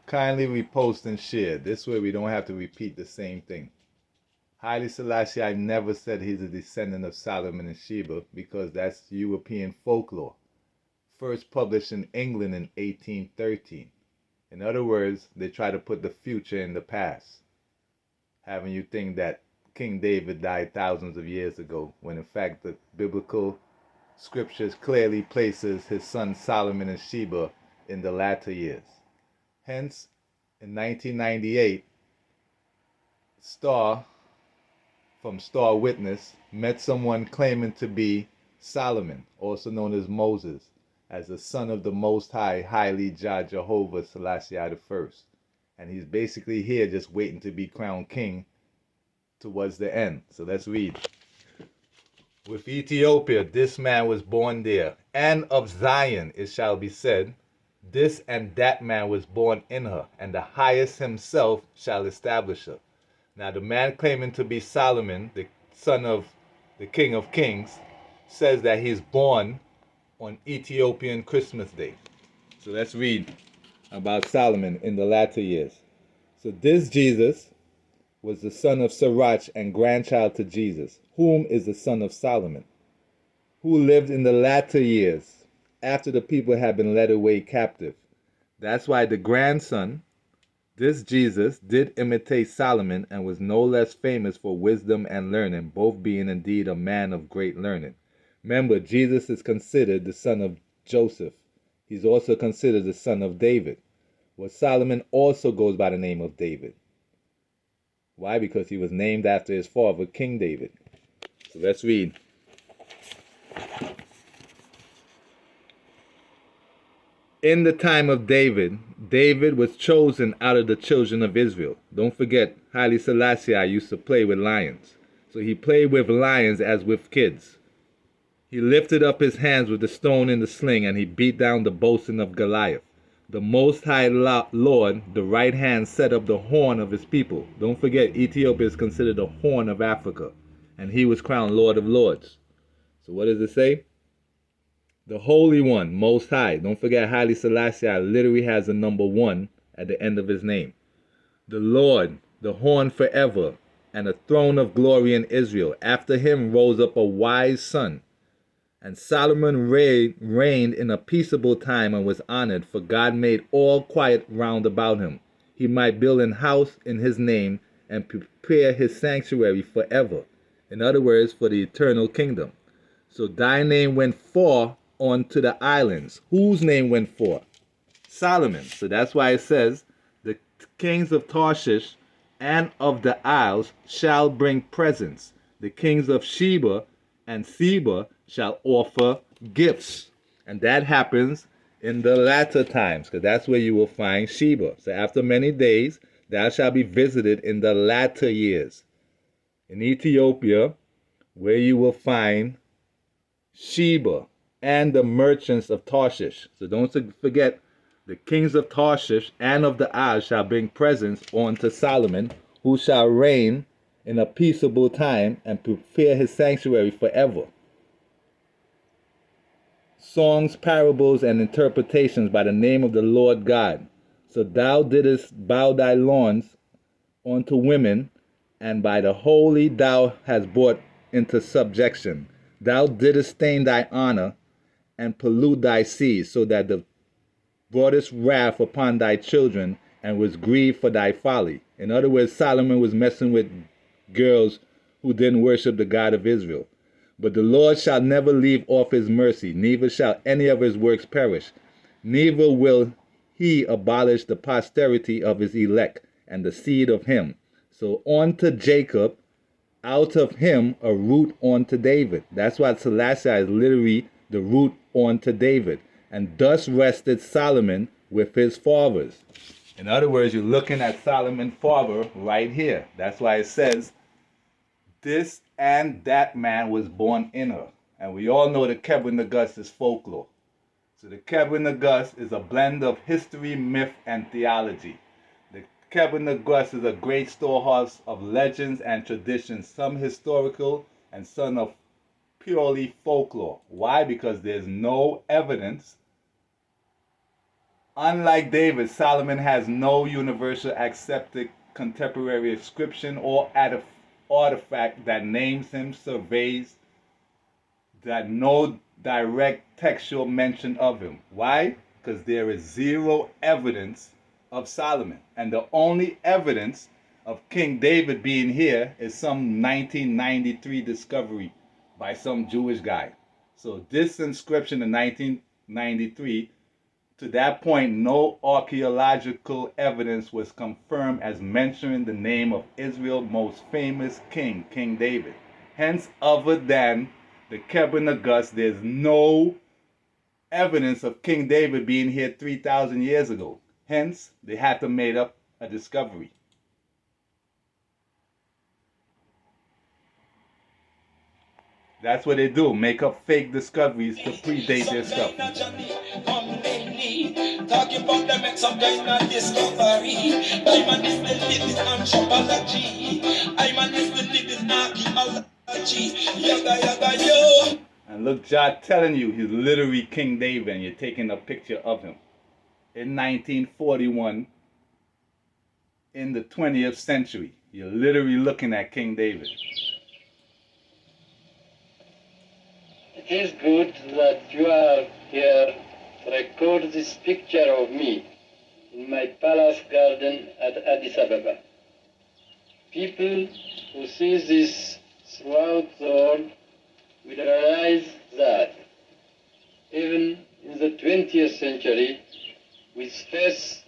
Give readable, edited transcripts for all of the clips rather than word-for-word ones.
Kindly repost and share. This way we don't have to repeat the same thing. Haile Selassie, I never said he's a descendant of Solomon and Sheba because that's European folklore, first published in England in 1813. In other words, they try to put the future in the past, having you think that King David died thousands of years ago, when in fact the biblical scriptures clearly places his son Solomon and Sheba in the latter years. Hence, in 1998, Starr from Star Witness met someone claiming to be Solomon, also known as Moses, as the son of the Most High, Haile Jehovah Selassie I. And he's basically here just waiting to be crowned king towards the end. So let's read. With Ethiopia, this man was born there, and of Zion it shall be said, this and that man was born in her, and the highest himself shall establish her. Now, the man claiming to be Solomon, the son of the King of Kings, says that he's born on Ethiopian Christmas Day. So let's read about Solomon in the latter years. So this Jesus was the son of Sirach and grandchild to Jesus, whom is the son of Solomon, who lived in the latter years after the people had been led away captive. That's why the grandson, this Jesus, did imitate Solomon and was no less famous for wisdom and learning, both being indeed a man of great learning. Remember, Jesus is considered the son of Joseph. He's also considered the son of David. Well, Solomon also goes by the name of David. Why? Because he was named after his father, King David. So let's read. In the time of David, David was chosen out of the children of Israel. Don't forget, Haile Selassie used to play with lions. So he played with lions as with kids. He lifted up his hands with the stone in the sling, and he beat down the boasting of Goliath. The Most High Lord, the right hand, set up the horn of his people. Don't forget, Ethiopia is considered the horn of Africa, and he was crowned Lord of Lords. So what does it say? The Holy One, Most High. Don't forget, Haile Selassie literally has a number 1 at the end of his name. The Lord, the horn forever, and a throne of glory in Israel. After him rose up a wise son. And Solomon reigned in a peaceable time and was honored, for God made all quiet round about him. He might build an house in his name and prepare his sanctuary forever. In other words, for the eternal kingdom. So thy name went forth onto the islands. Whose name went forth? Solomon. So that's why it says, the kings of Tarshish and of the isles shall bring presents. The kings of Sheba and Seba shall offer gifts. And that happens in the latter times, because that's where you will find Sheba. So after many days, thou shalt be visited in the latter years. In Ethiopia, where you will find Sheba and the merchants of Tarshish. So don't forget, the kings of Tarshish and of the isles shall bring presents unto Solomon, who shall reign in a peaceable time and prepare his sanctuary forever. Songs, parables, and interpretations by the name of the Lord God. So thou didst bow thy loins unto women, and by the holy thou hast brought into subjection. Thou didst stain thy honor and pollute thy seed, so that thou broughtest wrath upon thy children and was grieved for thy folly. In other words, Solomon was messing with girls who didn't worship the God of Israel. But the Lord shall never leave off his mercy, neither shall any of his works perish. Neither will he abolish the posterity of his elect and the seed of him. So unto Jacob, out of him a root unto David. That's why Selassie is literally the root unto David. And thus rested Solomon with his fathers. In other words, you're looking at Solomon's father right here. That's why it says, this and that man was born in her. And we all know the Kebra Nagus is folklore. So the Kebra Nagus is a blend of history, myth, and theology. The Kebra Nagus is a great storehouse of legends and traditions, some historical and some of purely folklore. Why? Because there's no evidence Unlike David, Solomon has no universal accepted contemporary inscription or artifact that names him, surveys that no direct textual mention of him. Why? Because there is zero evidence of Solomon. And the only evidence of King David being here is some 1993 discovery by some Jewish guy. So this inscription in 1993, to that point, no archaeological evidence was confirmed as mentioning the name of Israel's most famous king, King David. Hence, other than the Kebra Nagus, there's no evidence of King David being here 3,000 years ago. Hence, they had to make up a discovery. That's what they do, make up fake discoveries to predate their stuff. Talking about them make some kind of discovery. I'm is the living anthropology. I'm is the living archaeology. Yaga yaga yo. And look, Jah telling you he's literally King David, and you're taking a picture of him. In 1941, in the 20th century, you're literally looking at King David. It is good that you are here to record this picture of me in my palace garden at Addis Ababa. People who see this throughout the world will realize that even in the 20th century, with faith,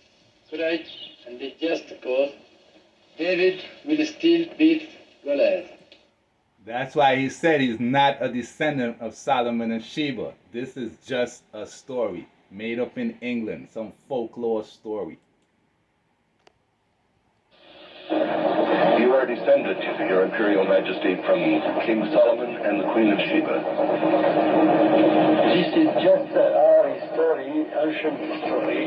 courage, and a just cause, David will still beat Goliath. That's why he said he's not a descendant of Solomon and Sheba. This is just a story made up in England, some folklore story. You are descended, Your Imperial Majesty, from King Solomon and the Queen of Sheba. This is just our story, ancient story.